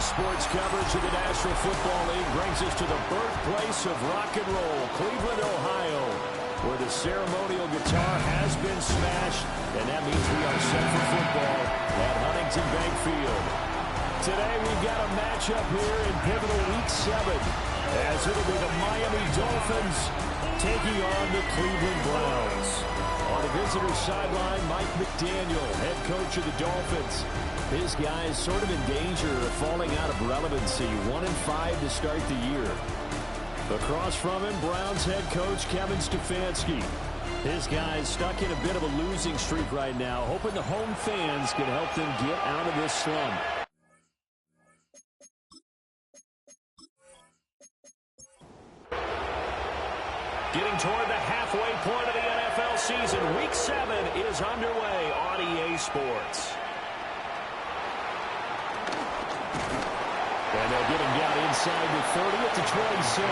Sports coverage of the National Football League brings us to the birthplace of rock and roll, Cleveland, Ohio, where the ceremonial guitar has been smashed, and that means we are set for football at Huntington Bank Field. Today we've got a matchup here in pivotal Week 7, as it'll be the Miami Dolphins taking on the Cleveland Browns. On the visitor's sideline, Mike McDaniel, head coach of the Dolphins. His guys sort of in danger of falling out of relevancy, 1-5 to start the year. Across from him, Browns head coach Kevin Stefanski. His guys stuck in a bit of a losing streak right now, hoping the home fans can help them get out of this slump. Getting toward the halfway point of the NFL season, Week 7 is underway on EA Sports. And they'll get him down inside the 30 at the 27.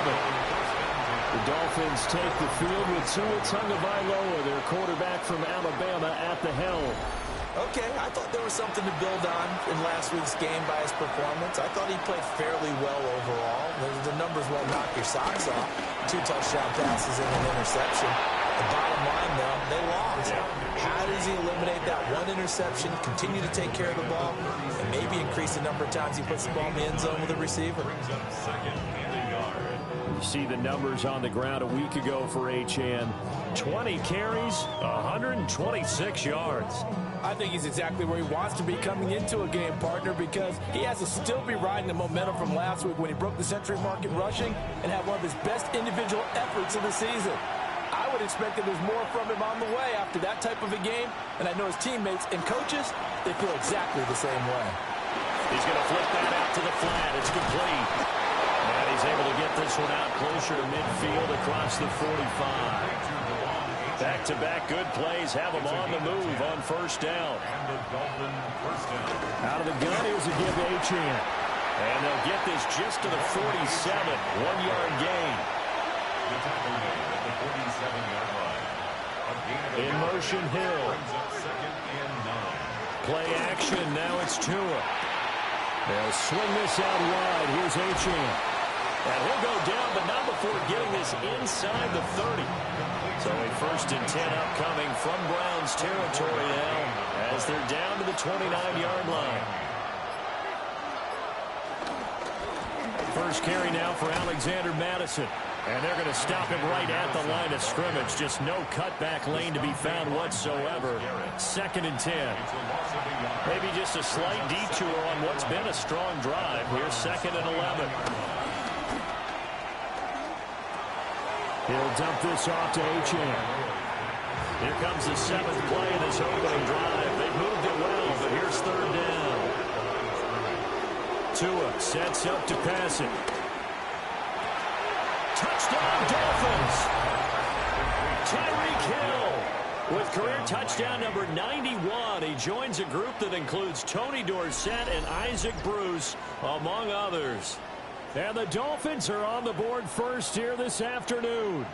The Dolphins take the field with Tua Tagovailoa, their quarterback from Alabama, at the helm. Okay, I thought there was something to build on in last week's game by his performance. I thought he played fairly well overall. The numbers won't knock your socks off. 2 touchdown passes and an interception. The bottom line, though, they lost. How does he eliminate that one interception, continue to take care of the ball, and maybe increase the number of times he puts the ball in the end zone with a receiver? You see the numbers on the ground a week ago for HN. 20 carries, 126 yards. I think he's exactly where he wants to be coming into a game, partner, because he has to still be riding the momentum from last week when he broke the century mark in rushing and had one of his best individual efforts of the season. I would expect that there's more from him on the way after that type of a game, and I know his teammates and coaches, they feel exactly the same way. He's going to flip that out to the flat. It's complete. And he's able to get this one out closer to midfield across the 45. Back-to-back good plays have him on the move on first down. Out of the gun, here's a give to Achane. And they'll get this just to the 47. 1-yard gain. In motion, Hill. Play action, now it's Tua. They'll swing this out wide. Here's Achane. And he'll go down, but not before getting this inside the 30. So a 1st and 10 upcoming from Browns territory now as they're down to the 29-yard line. First carry now for Alexander Madison. And they're going to stop him right at the line of scrimmage. Just no cutback lane to be found whatsoever. 2nd and 10. Maybe just a slight detour on what's been a strong drive. Here's 2nd and 11. He'll dump this off to Achane. Here comes the 7th play of this opening drive. They've moved it well, but here's 3rd down. Tua sets up to pass it. Touchdown, Dolphins! Tyreek Hill with career touchdown number 91. He joins a group that includes Tony Dorsett and Isaac Bruce, among others. And the Dolphins are on the board first here this afternoon.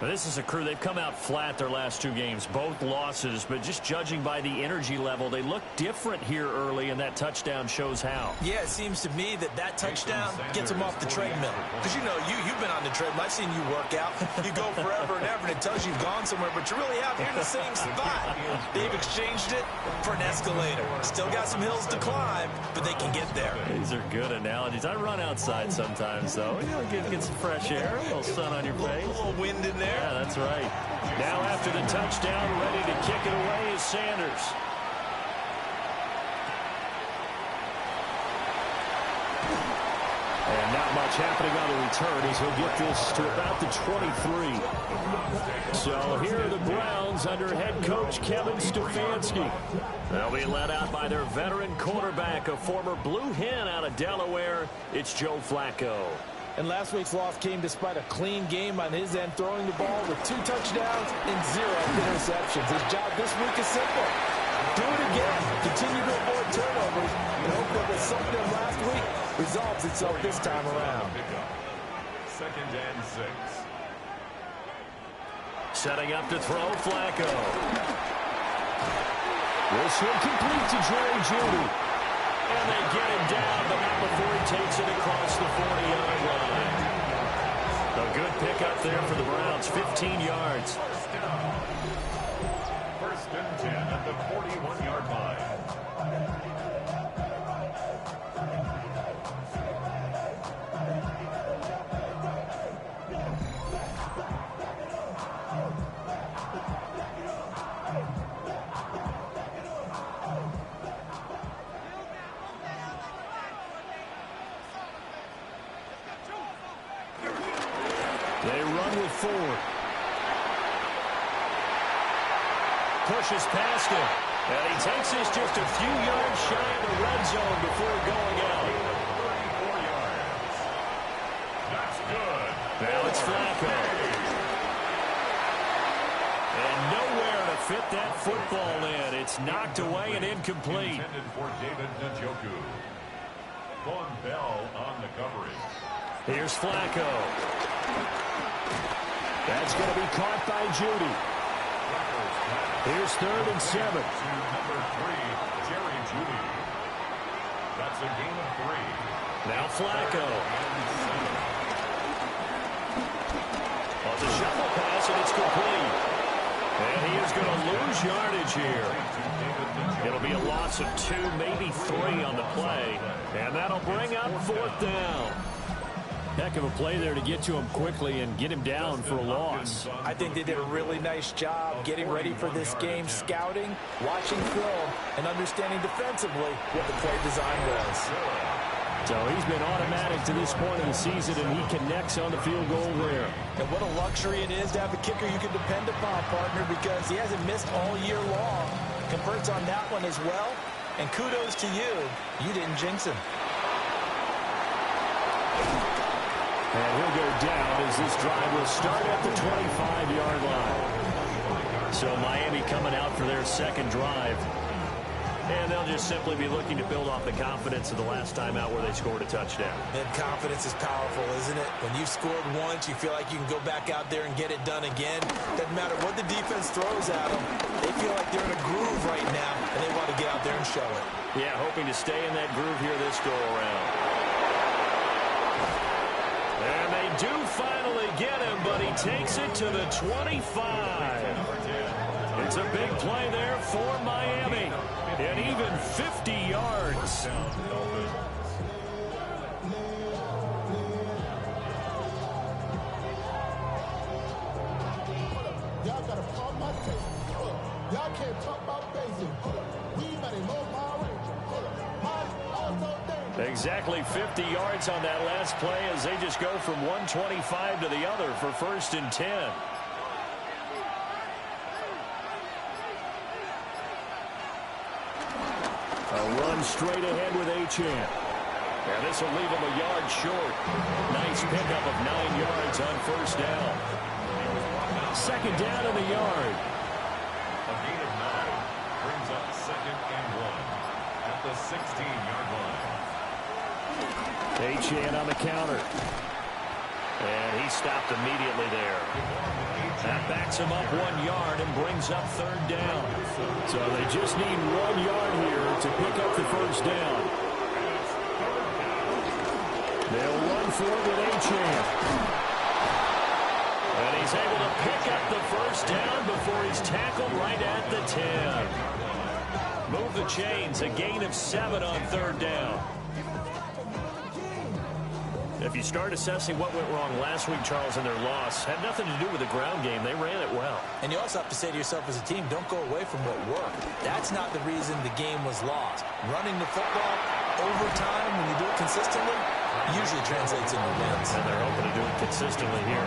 Well, this is a crew, they've come out flat their last 2 games, both losses, but just judging by the energy level, they look different here early, and that touchdown shows how. Yeah, it seems to me that touchdown gets them off the treadmill. Because, you know, you've been on the treadmill. I've seen you work out. You go forever and ever, and it tells you you've gone somewhere, but you're really out here in the same spot. They've exchanged it for an escalator. Still got some hills to climb, but they can get there. These are good analogies. I run outside sometimes, though. You know, get some fresh air, a little sun on your face. A little wind in there. Yeah, that's right. Now after the touchdown, ready to kick it away is Sanders. And not much happening on the return as he'll get this to about the 23. So here are the Browns under head coach Kevin Stefanski. They'll be led out by their veteran quarterback, a former Blue Hen out of Delaware. It's Joe Flacco. And last week's loss came despite a clean game on his end, throwing the ball with 2 touchdowns and 0 interceptions. His job this week is simple. Do it again. Continue to avoid turnovers and hope that what soaked them last week resolves itself this time around. 2nd and 6. Setting up to throw, Flacco. This one complete to Jerry Jeudy. And they get him down, but not before he takes it across the 40-yard line. A good pickup there for the Browns, 15 yards. First and 10 at the 41-yard line. They run with 4. Pushes past him. And he takes this just a few yards shy of the red zone before going out. 34 yards. That's good. Now it's Flacco. And nowhere to fit that football in. It's knocked away and incomplete. Intended for David Njoku. Von Bell on the coverage. Here's Flacco. That's going to be caught by Judy. Here's 3rd and 7. To number 3, Jerry Judy. That's a gain of 3. Now Flacco. On the shuffle pass, and it's complete. And he is going to lose yardage here. It'll be a loss of 2, maybe 3 on the play. And that'll bring up 4th down. Heck of a play there to get to him quickly and get him down for a loss. I think they did a really nice job getting ready for this game, scouting, watching film, and understanding defensively what the play design was. So he's been automatic to this point of the season, and he connects on the field goal there. And what a luxury it is to have a kicker you can depend upon, partner, because he hasn't missed all year long. Converts on that one as well. And kudos to you. You didn't jinx him. And he'll go down as this drive will start at the 25-yard line. So Miami coming out for their second drive. And they'll just simply be looking to build off the confidence of the last time out where they scored a touchdown. And confidence is powerful, isn't it? When you've scored once, you feel like you can go back out there and get it done again. Doesn't matter what the defense throws at them. They feel like they're in a groove right now, and they want to get out there and show it. Yeah, hoping to stay in that groove here this go-around. And they do finally get him, but he takes it to the 25. It's a big play there for Miami. And even 50 yards. Y'all gotta pump my taste. Y'all can't talk about basic. We better know Power Ranger. Exactly 50 yards on that last play as they just go from 125 to the other for 1st and 10. A run straight ahead with Achane. And this will leave him a yard short. Nice pickup of 9 yards on 1st down. 2nd down in the yard. A gain of 9 brings up 2nd and 1 at the 16-yard line. Achane on the counter. And he stopped immediately there. That backs him up 1 yard and brings up 3rd down. So they just need 1 yard here to pick up the 1st down. They'll run for it with Achane. And he's able to pick up the 1st down before he's tackled right at the 10. Move the chains, a gain of 7 on 3rd down. If you start assessing what went wrong last week, Charles, in their loss, had nothing to do with the ground game. They ran it well. And you also have to say to yourself as a team, don't go away from what worked. That's not the reason the game was lost. Running the football over time, when you do it consistently, usually translates into wins. And they're hoping to do it consistently here.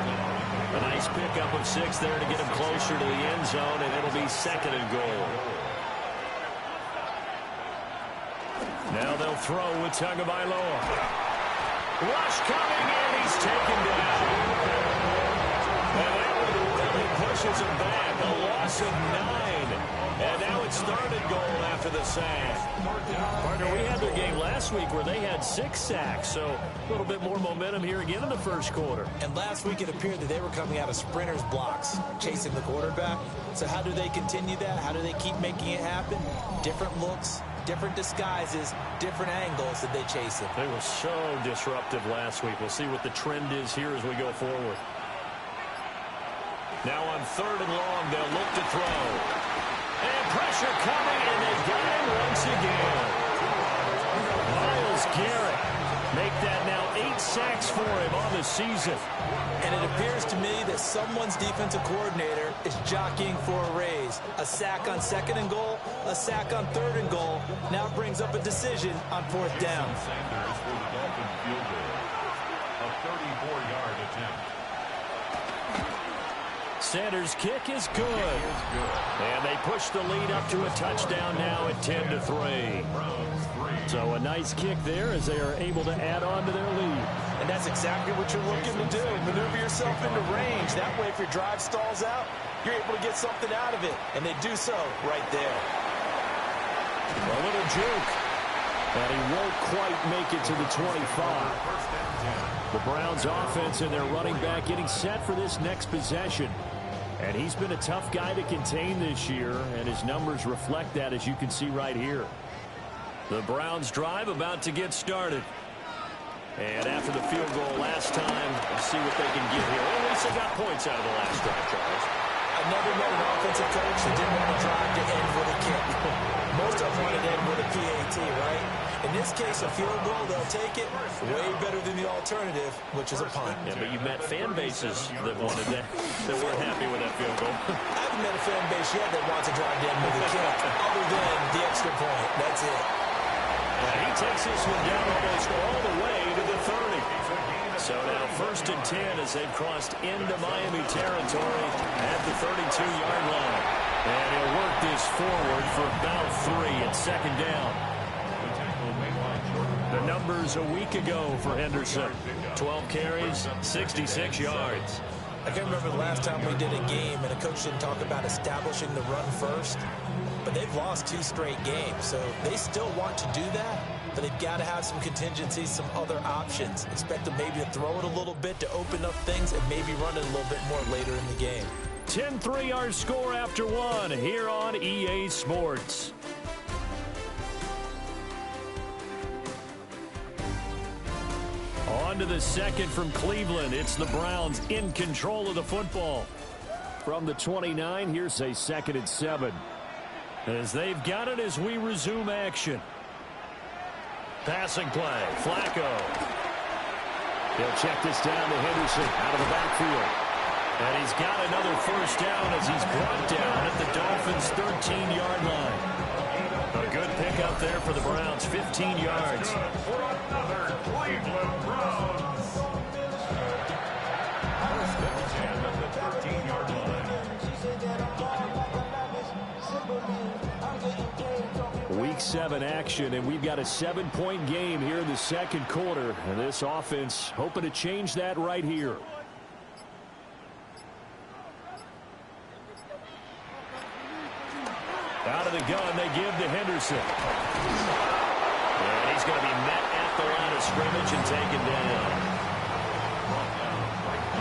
A nice pickup of 6 there to get him closer to the end zone, and it'll be 2nd and goal. Now they'll throw with Tagovailoa. Rush coming in, he's taken down. And that one really pushes him back, a loss of 9. And now it's 3rd and goal after the sack. Partner, we had their game last week where they had 6 sacks, so a little bit more momentum here again in the 1st quarter. And last week it appeared that they were coming out of sprinters blocks, chasing the quarterback. So how do they continue that? How do they keep making it happen? Different looks, different disguises, different angles that they chase him. They were so disruptive last week. We'll see what the trend is here as we go forward. Now on 3rd and long, they'll look to throw. And pressure coming, and they've got him once again. Myles Garrett make that now 8 sacks for him on the season. And it appears to me that someone's defensive coordinator is jockeying for a raise. A sack on 2nd and goal, a sack on 3rd and goal. Now brings up a decision on 4th down. Sanders for the Dolphins field goal. A 34-yard attempt. Sanders' kick is good. And they push the lead up to a touchdown now at 10-3. So a nice kick there as they are able to add on to their lead. And that's exactly what you're looking to do. Maneuver yourself into range. That way, if your drive stalls out, you're able to get something out of it. And they do so right there. A little juke. And he won't quite make it to the 25. The Browns offense and their running back getting set for this next possession. And he's been a tough guy to contain this year, and his numbers reflect that, as you can see right here. The Browns drive about to get started. And after the field goal last time, we'll see what they can get here. Well, at least they got points out of the last drive, Charles. I never met an offensive coach that didn't want to drive to end with a kick. Most of them wanted to end with a PAT, right? In this case, a field goal, they'll take it. Way better than the alternative, which is a punt. Yeah, but you've met fan bases that wanted that weren't happy with that field goal. I haven't met a fan base yet that wants to drive to end with a kick, other than the extra point. That's it. And he takes this one down almost all the way to the 30. So now 1st and 10 as they've crossed into Miami territory at the 32-yard line. And he'll work this forward for about 3 at 2nd down. The numbers a week ago for Henderson. 12 carries, 66 yards. I can't remember the last time we did a game and a coach didn't talk about establishing the run first. But they've lost 2 straight games, so they still want to do that. But they've got to have some contingencies, some other options. Expect them maybe to throw it a little bit to open up things and maybe run it a little bit more later in the game. 10-3 our score after 1 here on EA Sports. On to the 2nd from Cleveland. It's the Browns in control of the football. From the 29, here's a 2nd and 7. As they've got it as we resume action. Passing play, Flacco. He'll check this down to Henderson out of the backfield. And he's got another 1st down as he's brought down at the Dolphins' 13-yard line. A good pickup there for the Browns, 15 yards. For another Cleveland Browns. 1st and 10 at the 13-yard line. Week 7 action, and we've got a 7-point game here in the 2nd quarter. And this offense hoping to change that right here. Out of the gun, they give to Henderson. And he's going to be met at the line of scrimmage and taken down.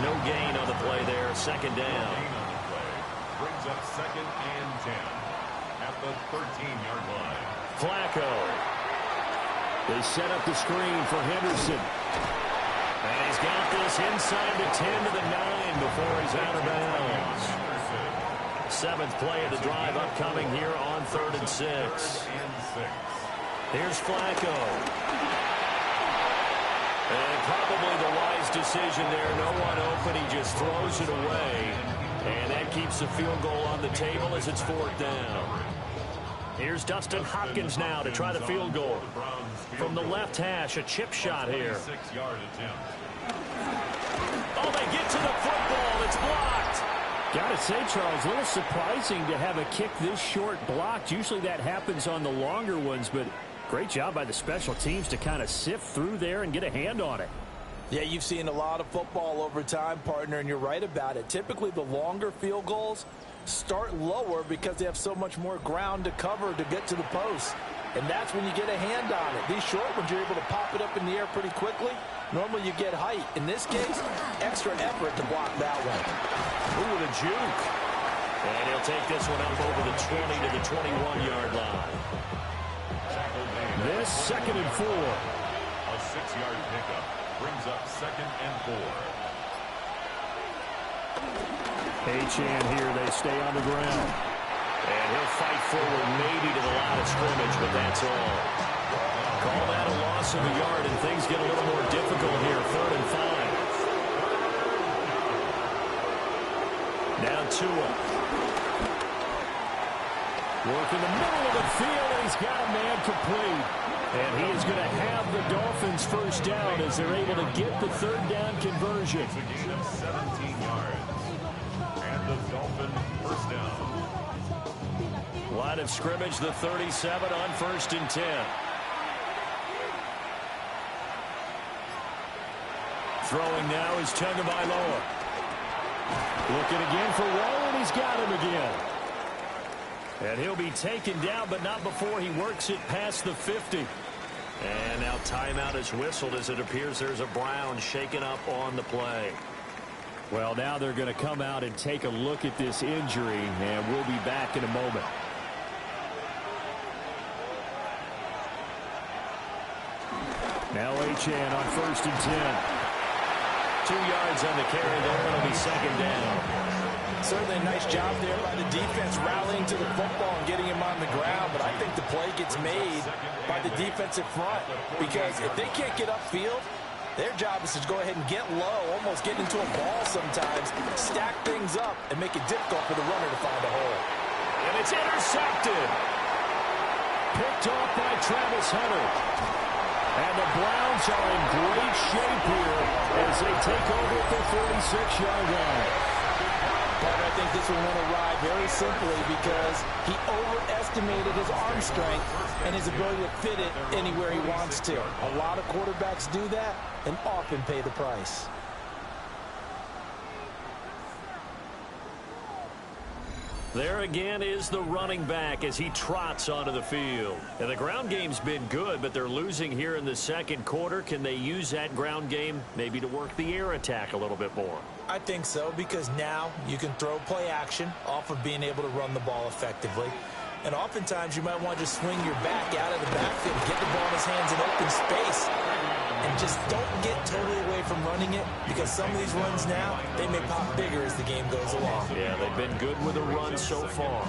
No gain on the play there, 2nd down. Brings up 2nd and 10 at the 13-yard line. Flacco. They set up the screen for Henderson. And he's got this inside the 10 to the 9 before he's out of bounds. 7th play of the drive upcoming here on 3rd and 6. Here's Flacco. And probably the wise decision there. No one open. He just throws it away. And that keeps the field goal on the table as it's 4th down. Here's Dustin Hopkins now to try the field goal. From the left hash, a chip shot here. 6-yard attempt. Oh, they get to the football. It's blocked. Got to say, Charles, a little surprising to have a kick this short blocked. Usually that happens on the longer ones, but great job by the special teams to kind of sift through there and get a hand on it. Yeah, you've seen a lot of football over time, partner, and you're right about it. Typically, the longer field goals start lower because they have so much more ground to cover to get to the post. And that's when you get a hand on it. These short ones, you're able to pop it up in the air pretty quickly. Normally, you get height. In this case, extra effort to block that one. Ooh, with a juke. And he'll take this one up over the 20 to the 21-yard line. This 2nd and 4. A 6-yard pickup brings up 2nd and 4. Achane here. They stay on the ground. And he'll fight forward maybe to the line of scrimmage, but that's all. Call that a loss of a yard, and things get a little more difficult here. 3rd and 5. Now Tua. Work in the middle of the field, and he's got a man complete. And he is going to have the Dolphins first down as they're able to get the 3rd down conversion. It's a gain of 17 yards. And the Dolphins first down. Line of scrimmage, the 37 on 1st and 10. Throwing now is Tagovailoa. Looking again for Waller, and he's got him again. And he'll be taken down, but not before he works it past the 50. And now timeout is whistled as it appears there's a Brown shaken up on the play. Well, now they're going to come out and take a look at this injury, and we'll be back in a moment. Now Achane on 1st and 10. 2 yards on the carry there. It'll be 2nd down. Certainly a nice job there by the defense rallying to the football and getting him on the ground, but I think the play gets made by the defensive front because if they can't get upfield, their job is to go ahead and get low, almost get into a ball sometimes, stack things up, and make it difficult for the runner to find a hole. And it's intercepted. Picked off by Travis Hunter. And the Browns are in great shape here as they take over at the 46-yard line. But I think this will win a ride very simply because he overestimated his arm strength and his ability to fit it anywhere he wants to. A lot of quarterbacks do that and often pay the price. There again is the running back as he trots onto the field. And the ground game's been good, but they're losing here in the 2nd quarter. Can they use that ground game maybe to work the air attack a little bit more? I think so because now you can throw play action off of being able to run the ball effectively. And oftentimes you might want to just swing your back out of the backfield, get the ball in his hands in open space, and just don't get totally away from running it because some of these runs now, they may pop bigger as the game goes along. Yeah, they've been good with a run so far.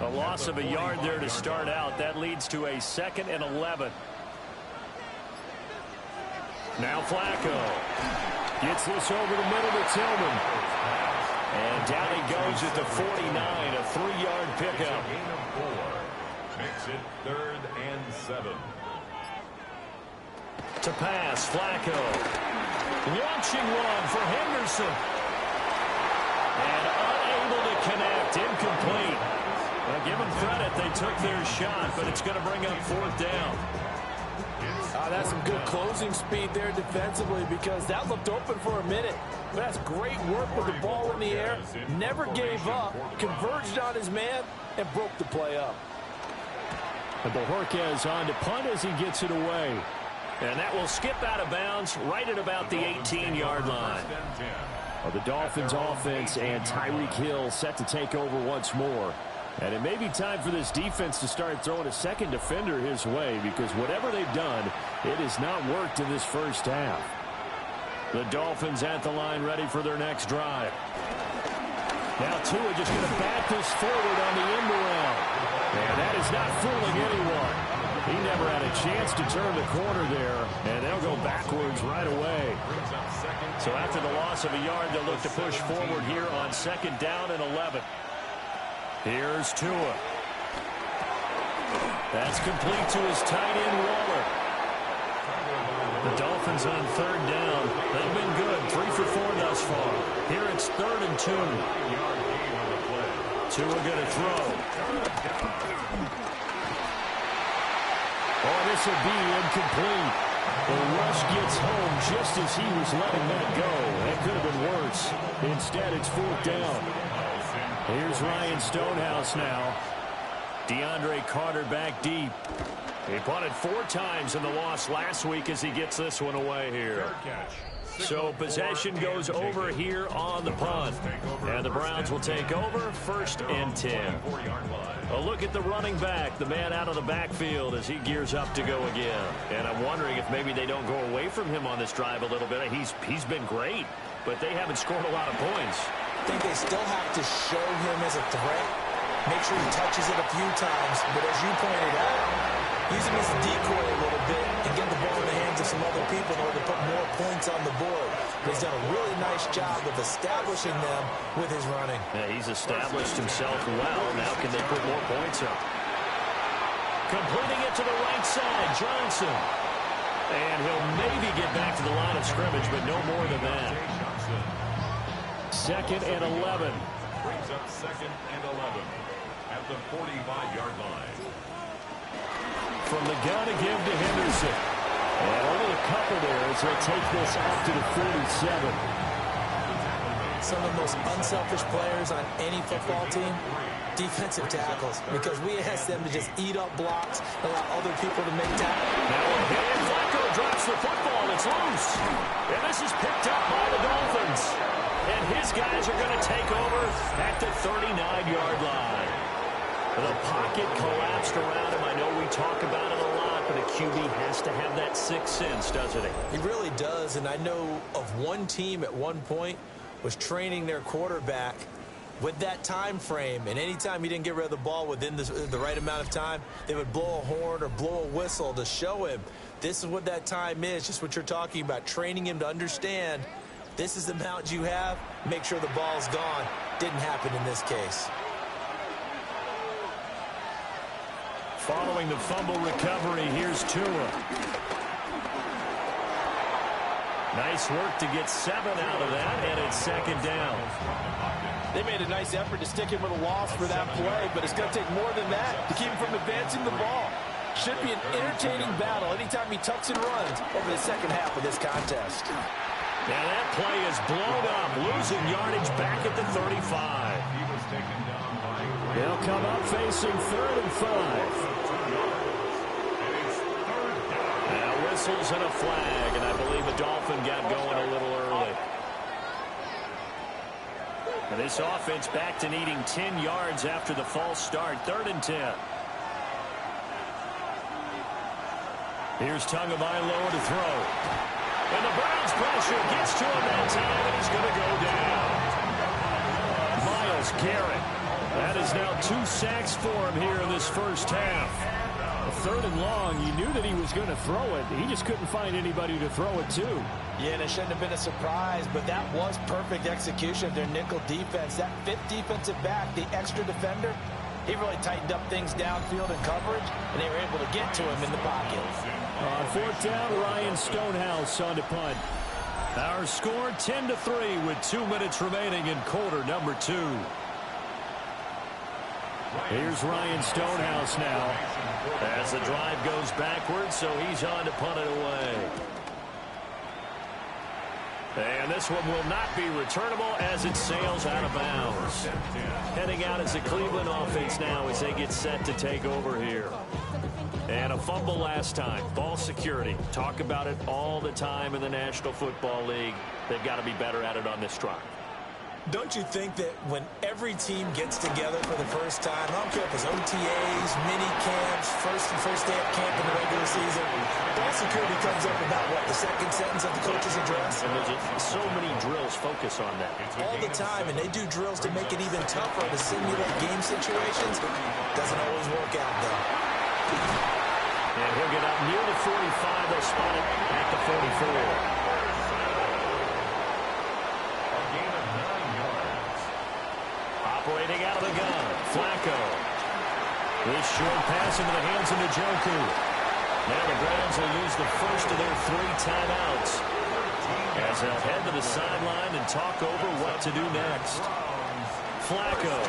A loss of a yard there to start out. That leads to a 2nd and 11. Now Flacco gets this over the middle to Tillman. And down he goes at the 49, a 3-yard pickup. Gain of 4 makes it 3rd and 7. To pass, Flacco. Launching one for Henderson. And unable to connect, incomplete. Well, give them credit, they took their shot, but it's going to bring up 4th down. That's some good closing speed there defensively because that looked open for a minute. But that's great work with the ball in the air. Never gave up, converged on his man, and broke the play up. And Bojorquez on to punt as he gets it away. And that will skip out of bounds right at about the 18-yard line. Well, the Dolphins offense and Tyreek Hill set to take over once more. And it may be time for this defense to start throwing a second defender his way because whatever they've done, it has not worked in this first half. The Dolphins at the line ready for their next drive. Now Tua just going to bat this forward on the end around. And that is not fooling anyone. He never had a chance to turn the corner there, and they'll go backwards right away. So after the loss of a yard, they'll look to push forward here on 2nd down and 11. Here's Tua. That's complete to his tight end, Waller. The Dolphins on 3rd down. They've been good, 3 for 4 thus far. Here it's 3rd and 2. Tua going to throw. Oh, this will be incomplete. The rush gets home just as he was letting that go. That could have been worse. Instead, it's 4th down. Here's Ryan Stonehouse now. DeAndre Carter back deep. He punted 4 times in the loss last week as he gets this one away here. Fair catch, So possession goes over here on the punt. And the Browns will take over 1st and 10. A look at the running back, the man out of the backfield as he gears up to go again. And I'm wondering if maybe they don't go away from him on this drive a little bit. He's been great, but they haven't scored a lot of points. I think they still have to show him as a threat. Make sure he touches it a few times. But as you pointed out, use him as a decoy a little bit and get the ball in the hands of some other people in order to put more points on the board. He's done a really nice job of establishing them with his running. Yeah, he's established himself well. Now can they put more points up? Completing it to the right side, Johnson. And he'll maybe get back to the line of scrimmage, but no more than that. 2nd and 11. Brings up 2nd and 11 at the 45-yard line. From the gun again to Henderson. And only a couple there as he'll take this up to the 47. Some of the most unselfish players on any football team, defensive tackles, because we ask them to just eat up blocks, allow other people to make tackles. Now again, Flacco drops the football. It's loose. And this is picked up by the Dolphins. And his guys are going to take over at the 39-yard line. The pocket collapsed around him. I know we talk about it a lot, but a QB has to have that sixth sense, doesn't he? He really does, and I know of one team at one point was training their quarterback with that time frame, and anytime he didn't get rid of the ball within the right amount of time, they would blow a horn or blow a whistle to show him this is what that time is, just what you're talking about, training him to understand this is the amount you have, make sure the ball's gone. Didn't happen in this case. Following the fumble recovery, here's Tua. Nice work to get 7 out of that, and it's 2nd down. They made a nice effort to stick him with a loss for that play, but it's going to take more than that to keep him from advancing the ball. Should be an entertaining battle anytime he tucks and runs over the second half of this contest. Now that play is blown up, losing yardage back at the 35. He was taken down by They'll come up facing 3rd and 5. Now whistles and a flag, and I believe the Dolphin got going a little early. And this offense back to needing 10 yards after the false start. 3rd and 10. Here's Tagovailoa to throw. And the Browns pressure gets to him that time, and he's going to go down. Myles Garrett. That is now 2 sacks for him here in this first half. 3rd and long, you knew that he was going to throw it. He just couldn't find anybody to throw it to. Yeah, and it shouldn't have been a surprise, but that was perfect execution of their nickel defense. That 5th defensive back, the extra defender, he really tightened up things downfield in coverage, and they were able to get to him in the pocket. On 4th down, Ryan Stonehouse on to punt. Our score 10-3 with 2 minutes remaining in quarter number 2. Here's Ryan Stonehouse now. As the drive goes backwards, so he's on to punt it away. And this one will not be returnable as it sails out of bounds. Heading out as the Cleveland offense now as they get set to take over here. And a fumble last time. Ball security. Talk about it all the time in the National Football League. They've got to be better at it on this drive. Don't you think that when every team gets together for the first time, I don't care if it's OTAs, mini camps, first day of camp in the regular season, ball security comes up about what, the second sentence of the coach's address? And there's so many drills focus on that. All the time, and they do drills to make it even tougher to simulate game situations. Doesn't always work out, though. And he'll get up near the 45. They'll spot it at the 44. Operating out of the gun, Flacco. This short pass into the hands of Njoku. Now the Browns will use the first of their 3 timeouts as they'll head to the sideline and talk over what to do next. Flacco.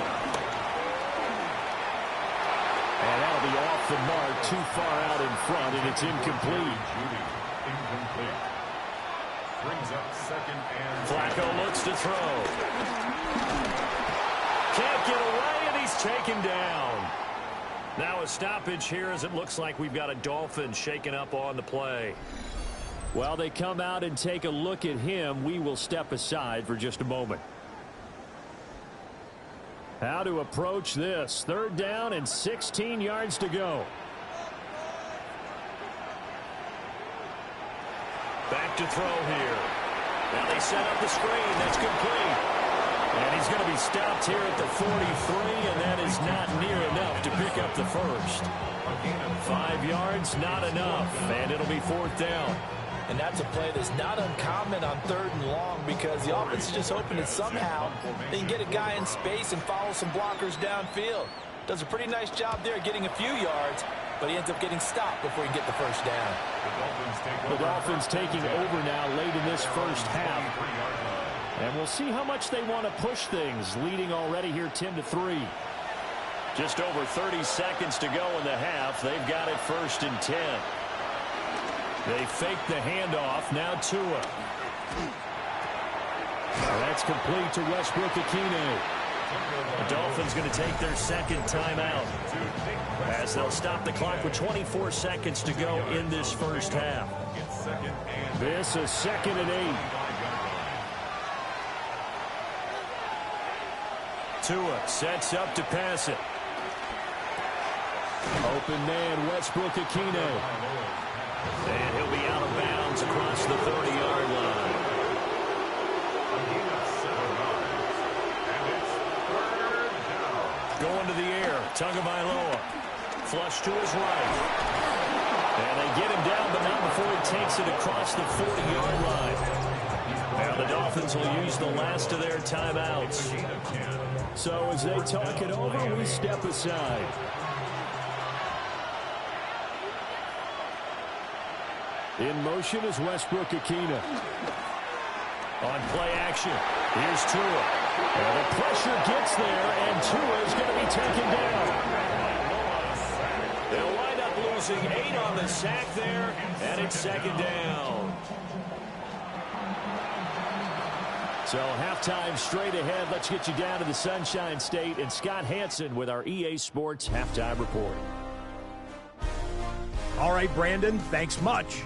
And that'll be off the mark, too far out in front, and it's incomplete. Incomplete. Brings up 2nd and... Flacco looks to throw. Can't get away, and he's taken down. Now a stoppage here as it looks like we've got a Dolphin shaken up on the play. While they come out and take a look at him, we will step aside for just a moment. How to approach this. 3rd down and 16 yards to go. Back to throw here. Now they set up the screen. That's complete. And he's going to be stopped here at the 43, and that is not near enough to pick up the first. 5 yards, not enough, and it'll be 4th down. And that's a play that's not uncommon on 3rd and long because the offense is just hoping that somehow they can get a guy in space and follow some blockers downfield. Does a pretty nice job there getting a few yards, but he ends up getting stopped before he can get the first down. The Dolphins taking over now late in this first half. And we'll see how much they want to push things, leading already here 10-3. Just over 30 seconds to go in the half. They've got it 1st and 10. They fake the handoff. Now Tua. That's complete to Westbrook-Ikhine. The Dolphins going to take their 2nd timeout as they'll stop the clock with 24 seconds to go in this first half. This is 2nd and 8. Tua sets up to pass it. Open man, Westbrook-Ikhine. And he'll be out of bounds across the 30-yard line. Going to the air, Tagovailoa. Flush to his right. And they get him down, but not before he takes it across the 40-yard line. Now the Dolphins will use the last of their timeouts. So as they talk it over, we step aside. In motion is Westbrook-Ikhine. On play action, here's Tua. And the pressure gets there, and Tua is going to be taken down. They'll wind up losing 8 on the sack there, and it's 2nd down. So halftime straight ahead. Let's get you down to the Sunshine State and Scott Hansen with our EA Sports Halftime Report. All right, Brandon, thanks much.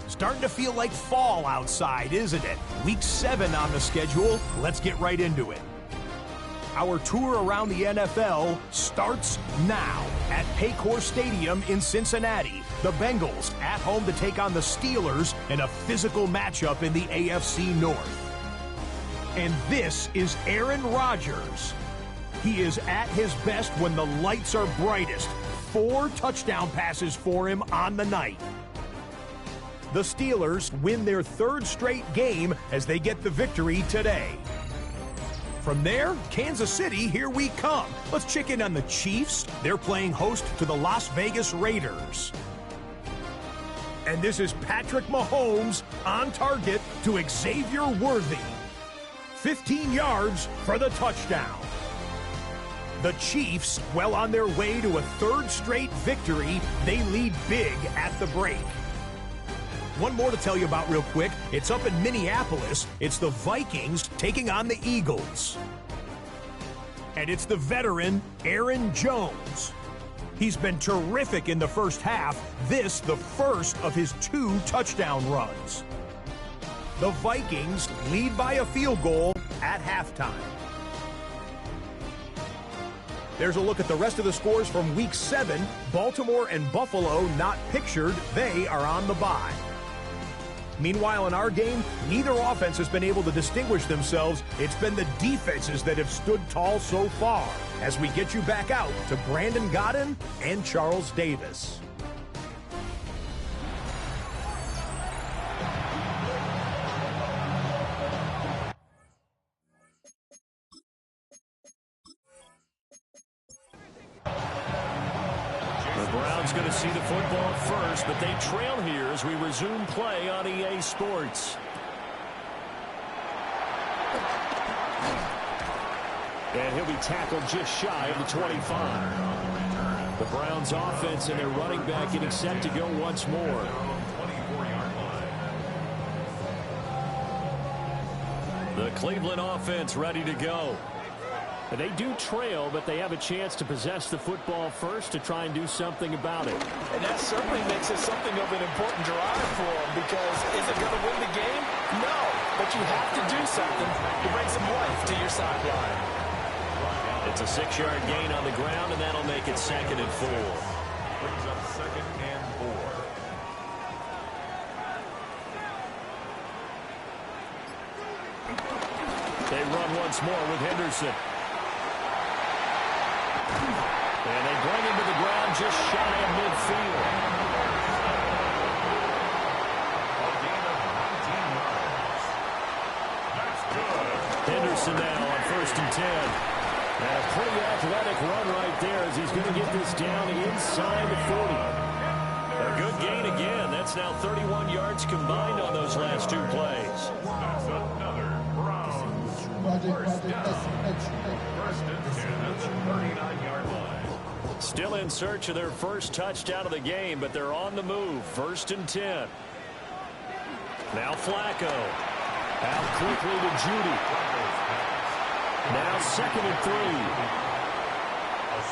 Starting to feel like fall outside, isn't it? Week 7 on the schedule. Let's get right into it. Our tour around the NFL starts now at Paycor Stadium in Cincinnati. The Bengals at home to take on the Steelers in a physical matchup in the AFC North. And this is Aaron Rodgers. He is at his best when the lights are brightest. 4 touchdown passes for him on the night. The Steelers win their 3rd straight game as they get the victory today. From there, Kansas City, here we come. Let's check in on the Chiefs. They're playing host to the Las Vegas Raiders. And this is Patrick Mahomes on target to Xavier Worthy. 15 yards for the touchdown. The Chiefs, well on their way to a 3rd straight victory, they lead big at the break. One more to tell you about real quick. It's up in Minneapolis. It's the Vikings taking on the Eagles. And it's the veteran, Aaron Jones. He's been terrific in the first half. This, the first of his 2 touchdown runs. The Vikings lead by a field goal at halftime. There's a look at the rest of the scores from Week 7. Baltimore and Buffalo not pictured. They are on the bye. Meanwhile, in our game, neither offense has been able to distinguish themselves. It's been the defenses that have stood tall so far. As we get you back out to Brandon Godden and Charles Davis. Going to see the football first, but they trail here as we resume play on EA Sports. And he'll be tackled just shy of the 25. The Browns offense and their running back getting set to go once more. The Cleveland offense ready to go. And they do trail, but they have a chance to possess the football first to try and do something about it. And that certainly makes it something of an important drive for them, because is it going to win the game? No, but you have to do something to bring some life to your sideline. It's a 6-yard gain on the ground, and that'll make it 2nd and 4. Brings up 2nd and 4. They run once more with Henderson. And they bring him to the ground just shy of midfield. A gain of 19 yards. That's good. Henderson now on 1st and 10. And a pretty athletic run right there as he's going to get this down inside the 40. A good gain again. That's now 31 yards combined on those last 2 plays. That's another Browns. First down. 1st and 10 at the 39-yard line. Still in search of their first touchdown of the game, but they're on the move. 1st and 10. Now Flacco. Out quickly to Judy. Now 2nd and 3. A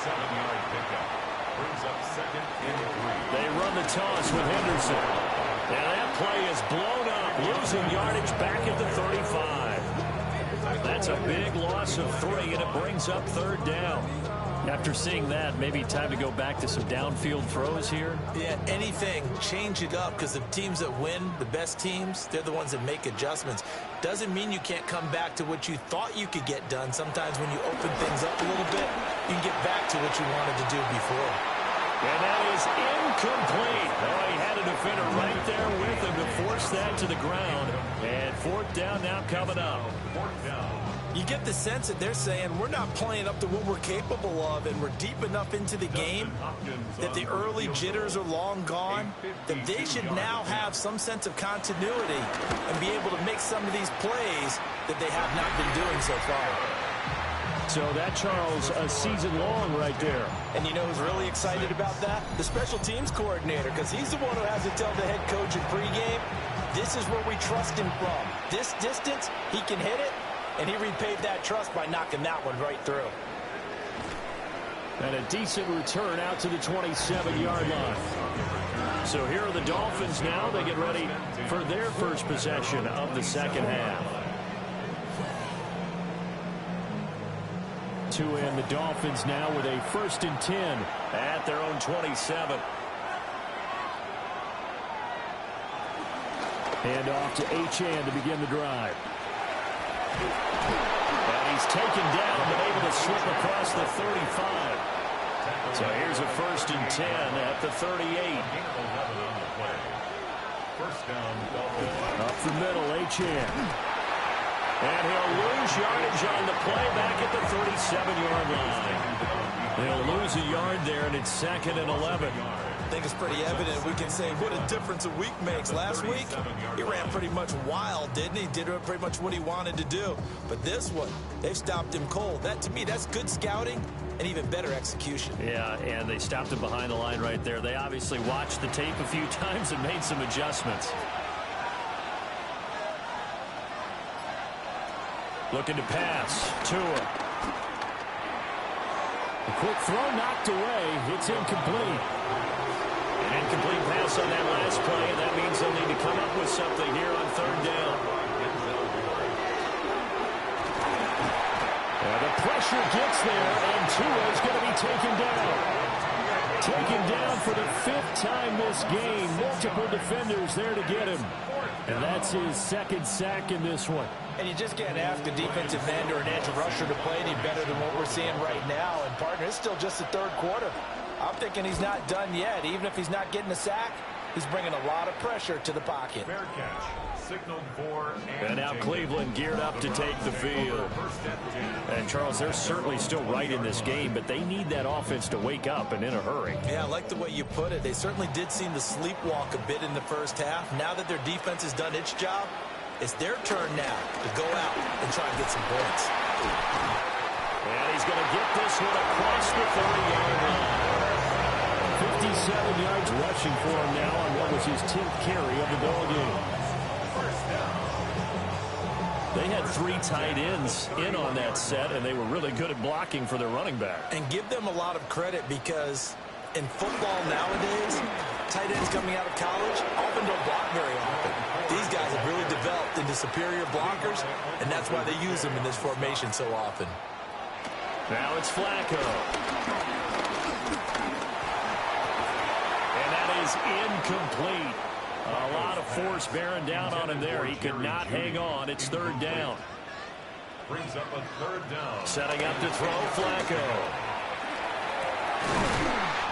7-yard pickup. Brings up 2nd and 3. They run the toss with Henderson. And that play is blown up, losing yardage back at the 35. That's a big loss of 3, and it brings up 3rd down. After seeing that, maybe time to go back to some downfield throws here. Yeah, anything, change it up, because the teams that win, the best teams, they're the ones that make adjustments. Doesn't mean you can't come back to what you thought you could get done. Sometimes when you open things up a little bit, you can get back to what you wanted to do before. And that is incomplete. Oh, he had a defender right there with him to force that to the ground. And 4th down now coming up. 4th down. You get the sense that they're saying we're not playing up to what we're capable of, and we're deep enough into the game that the early jitters are long gone, that they should now have some sense of continuity and be able to make some of these plays that they have not been doing so far. So that, Charles, a season long right there. And you know who's really excited about that? The special teams coordinator, because he's the one who has to tell the head coach in pregame, this is where we trust him from. This distance, he can hit it. And he repaid that trust by knocking that one right through. And a decent return out to the 27-yard line. So here are the Dolphins now. They get ready for their first possession of the 2nd half. To end the Dolphins now with a 1st and 10 at their own 27. Hand off to Achane to begin the drive. And he's taken down, but able to slip across the 35. So here's a 1st and 10 at the 38. First down, Dolphins. Up the middle, Achane. And he'll lose yardage on the play back at the 37-yard line. They'll lose a yard there, and it's 2nd and 11. I think it's pretty evident. We can say what a difference a week makes. Last week, he ran pretty much wild, didn't he? Did pretty much what he wanted to do. But this one, they've stopped him cold. That, to me, that's good scouting and even better execution. Yeah, and they stopped him behind the line right there. They obviously watched the tape a few times and made some adjustments. Looking to pass. Tua. A quick throw knocked away. It's incomplete. An incomplete pass on that last play, and that means they'll need to come up with something here on 3rd down. The pressure gets there, and Tua is going to be taken down. Taken down for the 5th time this game. Multiple defenders there to get him. And that's his 2nd sack in this one. And you just can't ask a defensive end or an edge rusher to play any better than what we're seeing right now. And, partner, it's still just the 3rd quarter. I'm thinking he's not done yet. Even if he's not getting a sack, he's bringing a lot of pressure to the pocket. Fair catch. Signaled for. And now Cleveland geared up to take the field. And, Charles, they're certainly still right in this game, but they need that offense to wake up and in a hurry. Yeah, I like the way you put it. They certainly did seem to sleepwalk a bit in the first half. Now that their defense has done its job, it's their turn now to go out and try and get some points. And he's going to get this one across the 30-yard line. 57 yards rushing for him now on what was his 10th carry of the ball game. They had 3 tight ends in on that set, and they were really good at blocking for their running back. And give them a lot of credit because in football nowadays, tight ends coming out of college often don't block very often. These guys have really developed into superior blockers, and that's why they use them in this formation so often. Now it's Flacco. And that is incomplete. A lot of force bearing down on him there. He could not hang on. It's 3rd down. Brings up a 3rd down. Setting up to throw, Flacco.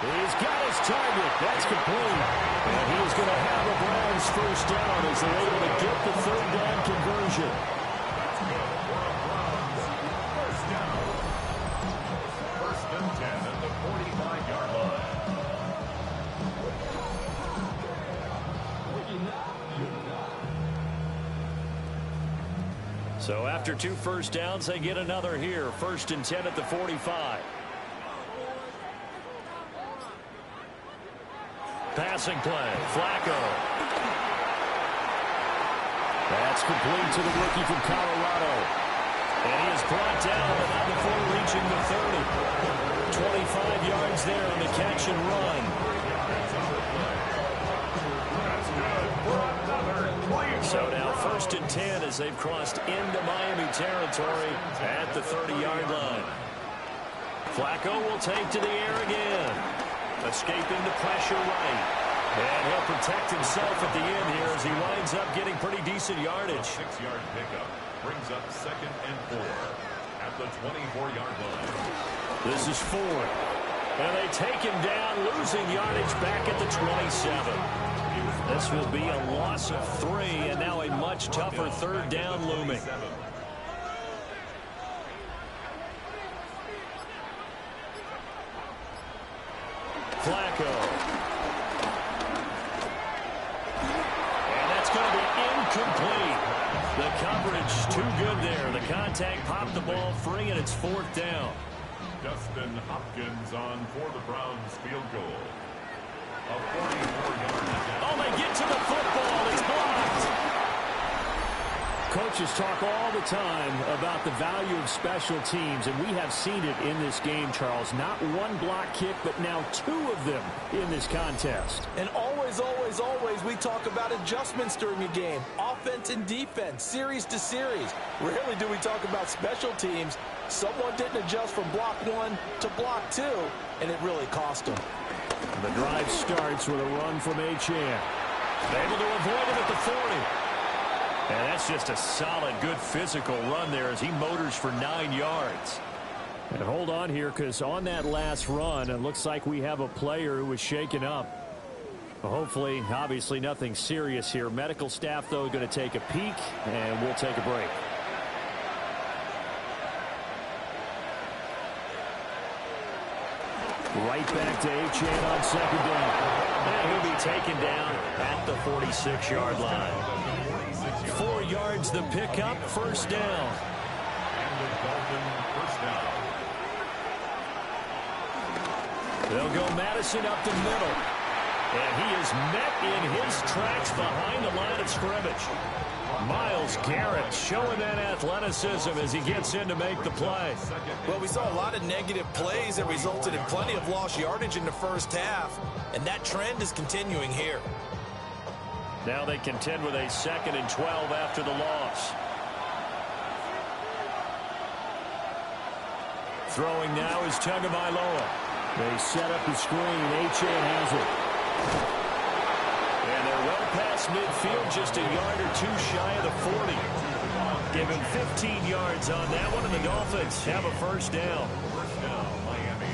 He's got his target. That's complete. And he's going to have the Browns 1st down as they're able to get the 3rd down conversion. That's good for a Browns 1st down. 1st and 10 at the 45-yard line. So after 2 first downs, they get another here. 1st and 10 at the 45. Passing play, Flacco. That's complete to the rookie from Colorado. And he is brought down without before reaching the 30. 25 yards there on the catch and run. That's good for another Cleveland. So now 1st and 10 as they've crossed into Miami territory at the 30-yard line. Flacco will take to the air again. Escaping the pressure right. And he'll protect himself at the end here as he winds up getting pretty decent yardage. 6-yard pickup brings up 2nd and 4 at the 24-yard line. This is 4. And they take him down, losing yardage back at the 27. This will be a loss of 3, and now a much tougher 3rd down looming. Flacco. And that's going to be incomplete. The coverage too good there. The contact popped the ball free, and it's 4th down. Dustin Hopkins on for the Browns field goal. A 44-yard attempt. Oh, they get to the football. It's blocked. Coaches talk all the time about the value of special teams, and we have seen it in this game, Charles. Not one block kick, but now 2 of them in this contest. And always, always, always we talk about adjustments during a game. Offense and defense, series to series. Rarely do we talk about special teams. Someone didn't adjust from block 1 to block 2, and it really cost them. The drive starts with a run from Achane. Able to avoid him at the 40. And that's just a solid, good physical run there as he motors for 9 yards. And hold on here, because on that last run, it looks like we have a player who was shaken up. Hopefully, obviously nothing serious here. Medical staff, though, going to take a peek, and we'll take a break. Right back to Achane on 2nd down. And he'll be taken down at the 46-yard line. 4 yards the pickup, 1st down. And the Dolphin 1st down. They'll go Madison up the middle. And he is met in his tracks behind the line of scrimmage. Myles Garrett showing that athleticism as he gets in to make the play. Well, we saw a lot of negative plays that resulted in plenty of lost yardage in the 1st half, and that trend is continuing here. Now they contend with a 2nd and 12 after the loss. Throwing now is Tagovailoa. They set up the screen. Achane has it. And they're well past midfield, just a yard or 2 shy of the 40. Give him 15 yards on that one, and the Dolphins have a 1st down. 1st down, Miami.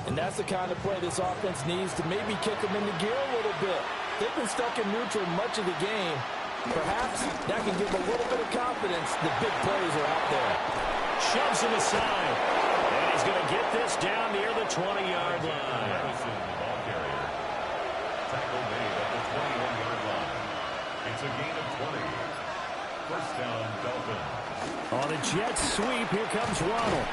And that's the kind of play this offense needs to maybe kick them into gear a little bit. They've been stuck in neutral much of the game. Perhaps that can give them a little bit of confidence the big plays are out there. Shoves him aside. And he's going to get this down near the 20-yard line. Madison, the ball carrier. Tackle made at the 21-yard line. It's a gain of 20. 1st down, Dolphins. On a jet sweep, here comes Ronald.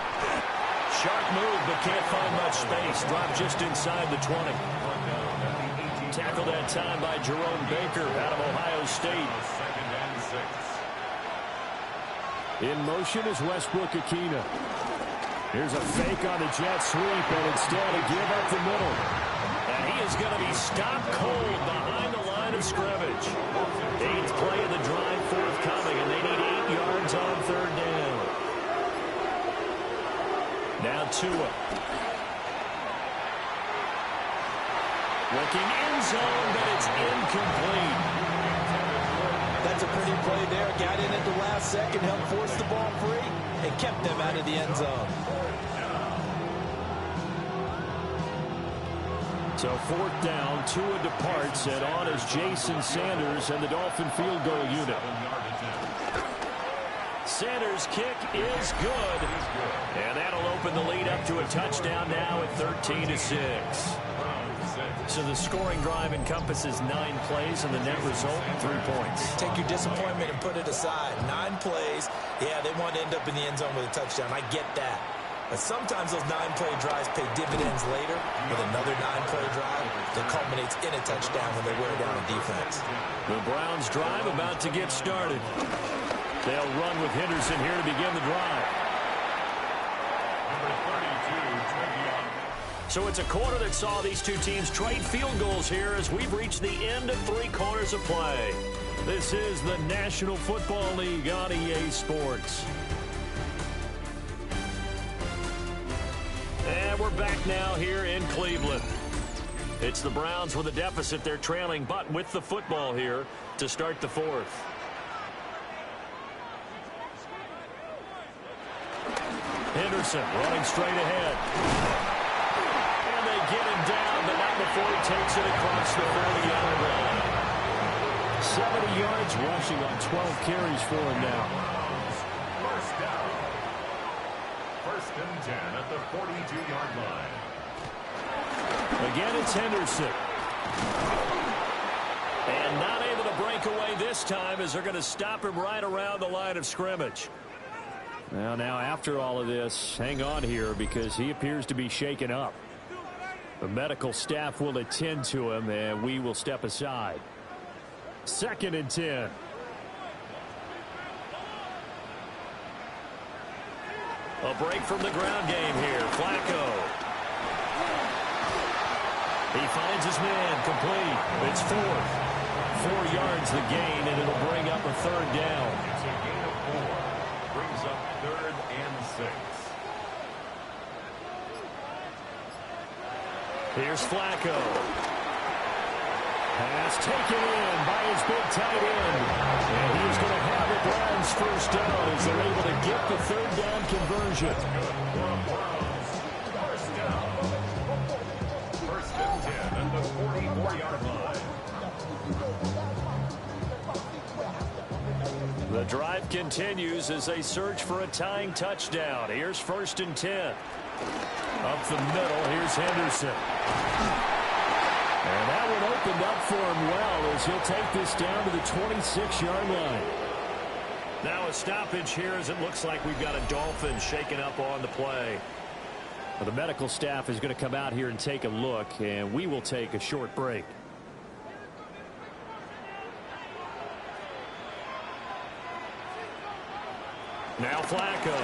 sharp move, but can't find much space. Dropped just inside the 20. Tackled that time by Jerome Baker out of Ohio State. In motion is Westbrook-Akina. Here's a fake on the jet sweep, and instead a give up the middle. And he is going to be stopped cold behind the line of scrimmage. 8th play of the drive forthcoming, and they need 8 yards on 3rd down. Now Tua. Looking end zone, but it's incomplete. That's a pretty play there. Got in at the last second, helped force the ball free, and kept them out of the end zone. So 4th down, Tua departs, and on is Jason Sanders and the Dolphin field goal unit. Sanders' kick is good, and that'll open the lead up to a touchdown now at 13-6. So the scoring drive encompasses 9 plays, and the net result, 3 points. Take your disappointment and put it aside. 9 plays. Yeah, they want to end up in the end zone with a touchdown. I get that. But sometimes those 9-play drives pay dividends later with another 9-play drive that culminates in a touchdown when they wear down a defense. The Browns' drive about to get started. They'll run with Henderson here to begin the drive. So it's a quarter that saw these two teams trade field goals here as we've reached the end of 3 quarters of play. This is the National Football League on EA Sports. And we're back now here in Cleveland. It's the Browns with a deficit. They're trailing, but with the football here to start the 4th. Henderson running straight ahead. Get him down, but not before he takes it across the 40-yard line. 70 yards rushing on 12 carries for him now. First down. 1st and 10 at the 42-yard line. Again, it's Henderson. And not able to break away this time as they're going to stop him right around the line of scrimmage. Now after all of this, hang on here because he appears to be shaken up. The medical staff will attend to him, and we will step aside. 2nd and 10. A break from the ground game here. Flacco. He finds his man complete. It's 4th. 4 yards the gain, and it'll bring up a 3rd down. It's a gain of 4. Brings up 3rd and 6. Here's Flacco. Pass taken in by his big tight end. And he's going to have the Browns 1st down as they're able to get the 3rd down conversion. 1st down. 1st and 10 at the 44-yard line. The drive continues as they search for a tying touchdown. Here's 1st and 10. Up the middle, here's Henderson. And that one opened up for him well as he'll take this down to the 26-yard line. Now a stoppage here as it looks like we've got a Dolphins shaken up on the play. Well, the medical staff is going to come out here and take a look, and we will take a short break. Now Flacco.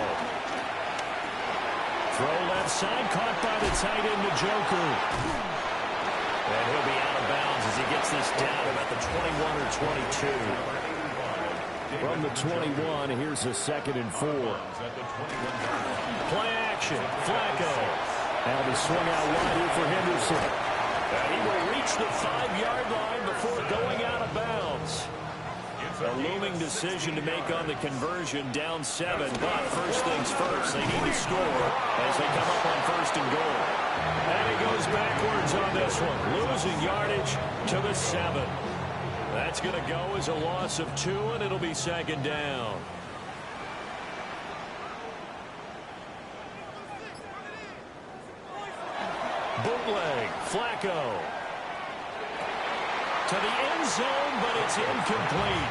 Throw left side, caught by the tight end, Njoku. And he'll be out of bounds as he gets this down about the 21 or 22. From the 21, here's a 2nd and 4. Play action, Flacco. Now the swing out wide here for Henderson. And he will reach the 5-yard line before going out of bounds. A looming decision to make on the conversion, down 7, but first things first, they need to score as they come up on 1st and goal. And he goes backwards on this one, losing yardage to the 7. That's going to go as a loss of 2, and it'll be 2nd down. Bootleg, Flacco. To the end zone, but it's incomplete.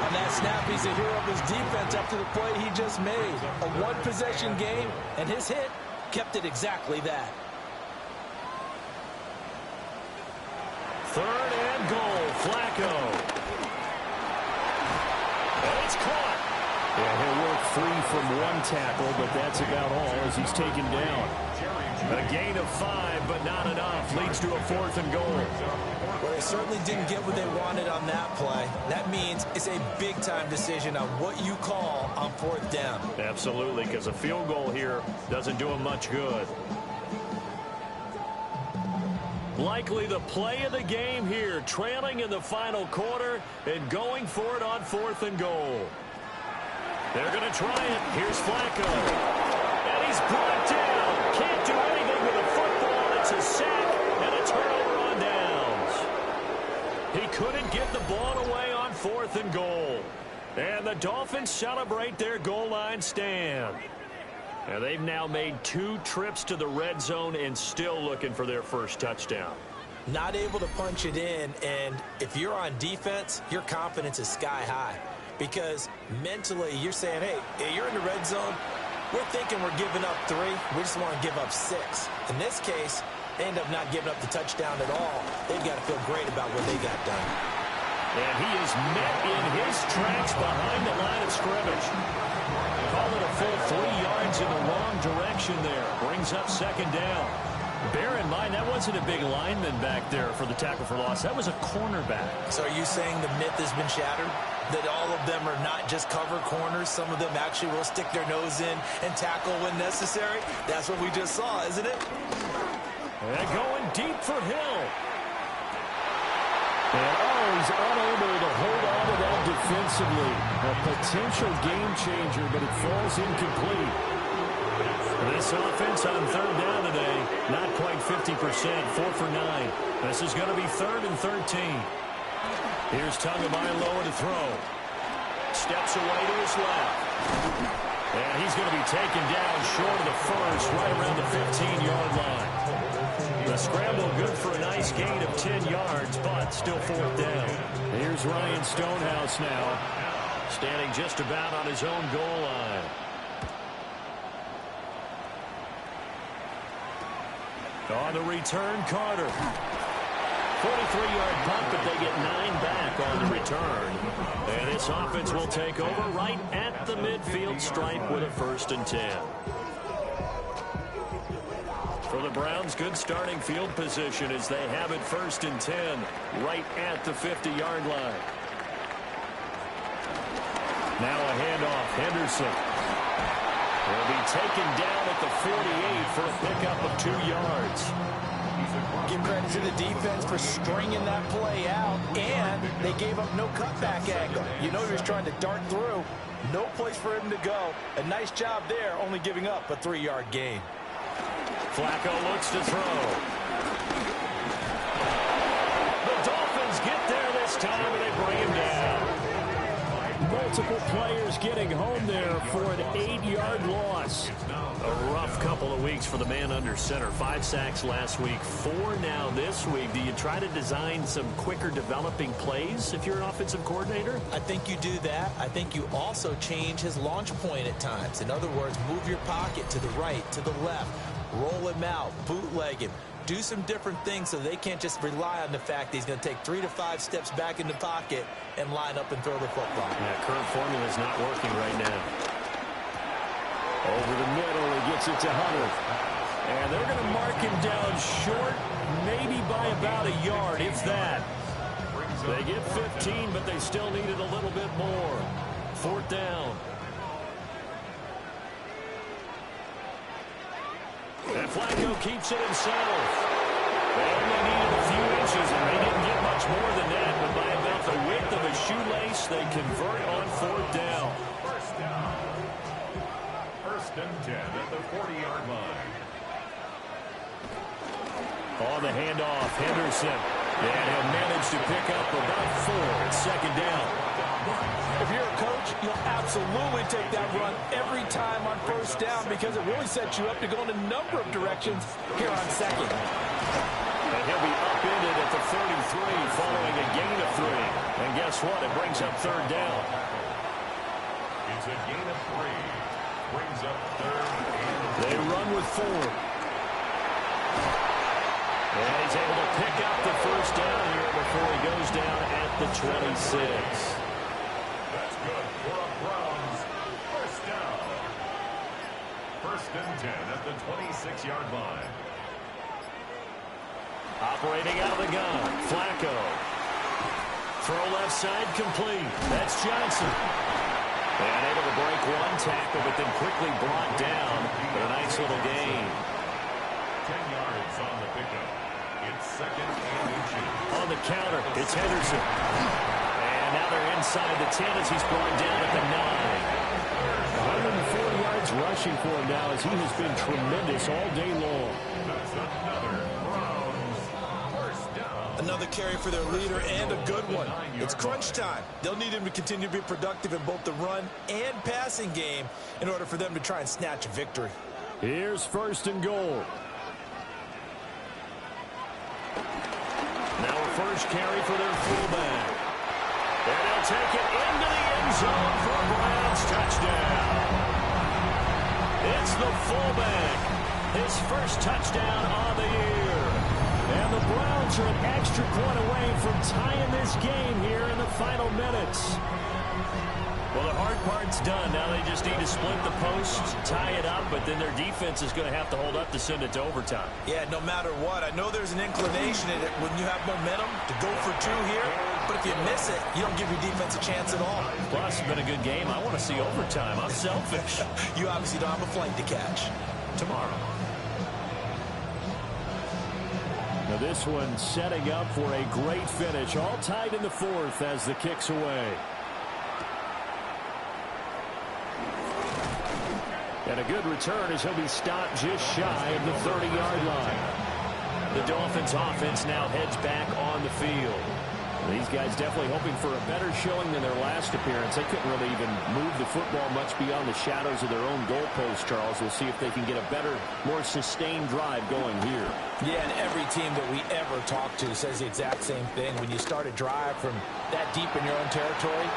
On that snap, he's a hero of his defense after the play he just made. A 1-possession game, and his hit kept it exactly that. 3rd and goal. Flacco. And it's caught. Yeah, he'll work free from one tackle, but that's about all as he's taken down. A gain of 5, but not enough. Leads to a 4th and goal. Well, they certainly didn't get what they wanted on that play. That means it's a big-time decision on what you call on 4th down. Absolutely, because a field goal here doesn't do him much good. Likely the play of the game here, trailing in the final quarter and going for it on 4th and goal. They're going to try it. Here's Flacco. And he's brought down. Can't do anything with a football. It's a sack and a turnover on downs. He couldn't get the ball away on 4th and goal. And the Dolphins celebrate their goal line stand. And they've now made 2 trips to the red zone and still looking for their first touchdown. Not able to punch it in, and if you're on defense, your confidence is sky high. Because mentally, you're saying, hey, you're in the red zone. We're thinking we're giving up 3. We just want to give up 6. In this case, they end up not giving up the touchdown at all. They've got to feel great about what they got done. And he is met in his tracks behind the line of scrimmage. Call it a full 3 yards in the wrong direction there. Brings up 2nd down. Bear in mind, that wasn't a big lineman back there for the tackle for loss. That was a cornerback. So are you saying the myth has been shattered? That all of them are not just cover corners? Some of them actually will stick their nose in and tackle when necessary? That's what we just saw, isn't it? And going deep for Hill. And he's unable to hold on to that defensively. A potential game changer, but it falls incomplete. This offense on 3rd down today, not quite 50%, 4 for 9. This is going to be 3rd and 13. Here's Tagovailoa to throw. Steps away to his left. And he's going to be taken down short of the first, right around the 15-yard line. The scramble good for a nice gain of 10 yards, but still 4th down. Here's Ryan Stonehouse now, standing just about on his own goal line. On the return, Carter. 43-yard punt, but they get 9 back on the return. And this offense will take over right at the midfield stripe with a 1st and 10. For the Browns, good starting field position as they have it 1st and 10 right at the 50-yard line. Now a handoff, Henderson. Will be taken down at the 48 for a pickup of 2 yards. Give credit to the defense for stringing that play out, and they gave up no cutback angle. You know he was trying to dart through. No place for him to go. A nice job there, only giving up a 3-yard gain. Flacco looks to throw. The Dolphins get there this time, and they bring him down. Multiple players getting home there for an 8-yard loss. A rough couple of weeks for the man under center. 5 sacks last week, 4 now this week. Do you try to design some quicker developing plays if you're an offensive coordinator? I think you do that. I think you also change his launch point at times. In other words, move your pocket to the right, to the left, roll him out, bootleg him. Do some different things so they can't just rely on the fact that he's going to take 3 to 5 steps back in the pocket and line up and throw the football. Yeah, current formula is not working right now. Over the middle, he gets it to Hunter. And they're going to mark him down short, maybe by about a yard, if that. They get 15, but they still needed a little bit more. 4th down. And Flacco keeps it himself. They only needed a few inches, and they didn't get much more than that. But by about the width of a shoelace, they convert on 4th down. 1st and 10 at the 40-yard line. On the handoff, Henderson. And he'll manage to pick up about 4 at 2nd down. If you're a coach, you'll absolutely take that run every time on 1st down because it really sets you up to go in a number of directions here on 2nd. And he'll be upended at the 33 following a gain of 3. And guess what? It brings up 3rd down. It's a gain of 3. brings up third and They run with 4. And he's able to pick up the first down here before he goes down at the 26. that's good for a Browns first down. First and 10 at the 26-yard line. Operating out of the gun, Flacco. Throw left side complete. That's Johnson. And able to break one tackle, but then quickly brought down for a nice little gain. 10 yards on the pickup. It's second and 2. On the counter, it's Henderson. And now they're inside the 10 as he's brought down at the 9. 140 yards rushing for him now as he has been tremendous all day long. That's another Browns first down. Another carry for their leader and a good one. It's crunch time. They'll need him to continue to be productive in both the run and passing game in order for them to try and snatch a victory. Here's first and goal. Now a first carry for their fullback. And they'll take it into the end zone for a Browns touchdown. It's the fullback. His first touchdown on the year. And the Browns are an extra point away from tying this game here in the final minutes. Well, the hard part's done. Now they just need to split the post, tie it up, but then their defense is going to have to hold up to send it to overtime. Yeah, no matter what. I know there's an inclination in it when you have momentum to go for 2 here, but if you miss it, you don't give your defense a chance at all. Plus, it's been a good game. I want to see overtime. I'm selfish. You obviously don't have a flight to catch. Tomorrow. Now this one setting up for a great finish. All tied in the 4th as the kick's away. And a good return as he'll be stopped just shy of the 30-yard line. The Dolphins offense now heads back on the field. These guys definitely hoping for a better showing than their last appearance. They couldn't really even move the football much beyond the shadows of their own goalpost, Charles. We'll see if they can get a better, more sustained drive going here. Yeah, and every team that we ever talk to says the exact same thing. When you start a drive from that deep in your own territory,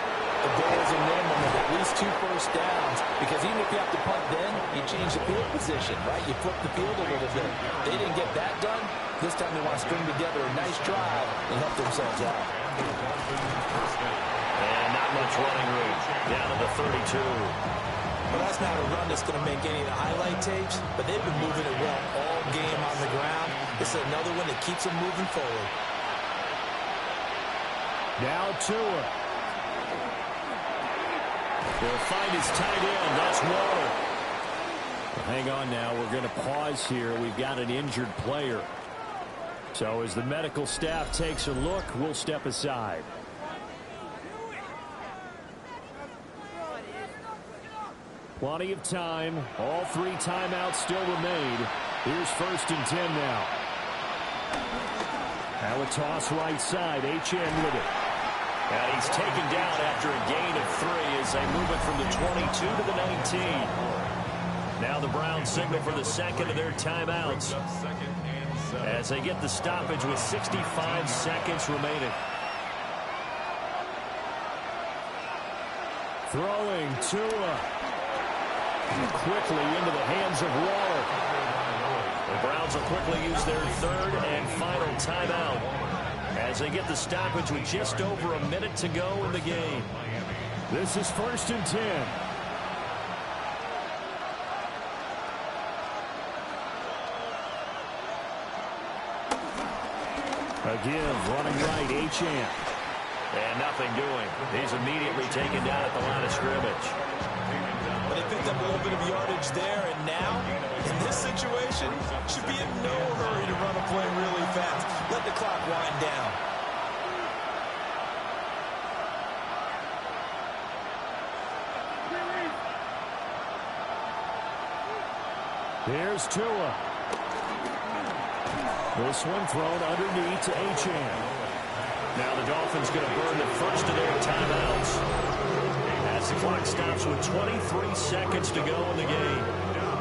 the goal is a minimum of at least 2 first downs, because even if you have to punt then, you change the field position, right? You flip the field a little bit. They didn't get that done. This time they want to string together a nice drive and help themselves out. And not much running room. Down to the 32. Well, that's not a run that's going to make any of the highlight tapes, but they've been moving it well all game on the ground. This is another one that keeps them moving forward. Now Tua. They'll find his tight end. That's Waller. Well, hang on now. We're going to pause here. We've got an injured player. So as the medical staff takes a look, we'll step aside. Plenty of time. All 3 timeouts still remain. Here's first and 10 now. Now a toss right side. HN with it. And he's taken down after a gain of 3 as they move it from the 22 to the 19. Now the Browns signal for the second of their timeouts as they get the stoppage with 65 seconds remaining. Throwing Tua. Quickly into the hands of Waller. The Browns will quickly use their 3rd and final timeout as they get the stoppage with just over a minute to go in the game. This is first and 10. Again, running right, HN. And nothing doing. He's immediately taken down at the line of scrimmage. But they picked up a little bit of yardage there, and now, in this situation, should be in no hurry to run a play really fast. Let the clock wind down. Here's Tua. This one thrown underneath to HN. Now the Dolphins going to burn the first of their timeouts as the clock stops with 23 seconds to go in the game.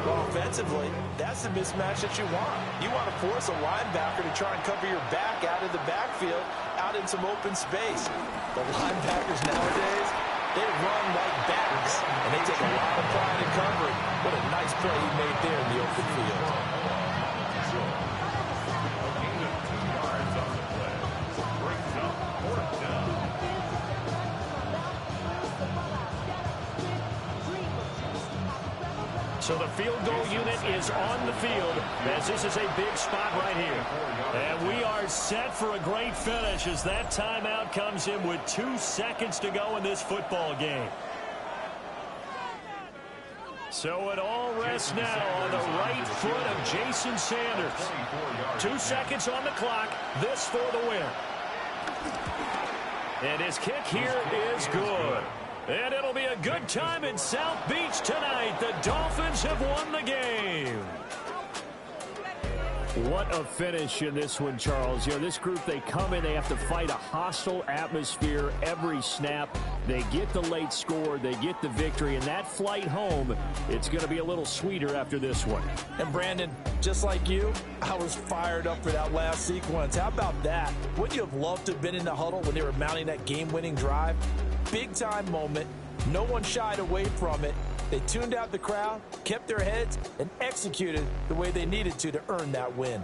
Well, offensively, that's the mismatch that you want. You want to force a linebacker to try and cover your back out of the backfield, out in some open space. The linebackers nowadays, They run like backs, and they take a lot of pride in covering. What a nice play he made there in the open field. So the field goal unit is on the field as this is a big spot right here. And we are set for a great finish as that timeout comes in with 2 seconds to go in this football game. So it all rests now on the right foot of Jason Sanders. 2 seconds on the clock. This for the win. And his kick here is good. And it'll be a good time in South Beach tonight. The Dolphins have won the game. What a finish in this one, Charles. You know, this group, they come in, they have to fight a hostile atmosphere every snap. They get the late score, they get the victory, and that flight home, it's going to be a little sweeter after this one. And Brandon, just like you, I was fired up for that last sequence. How about that? Wouldn't you have loved to have been in the huddle when they were mounting that game-winning drive? Big-time moment. No one shied away from it. They tuned out the crowd, kept their heads, and executed the way they needed to earn that win.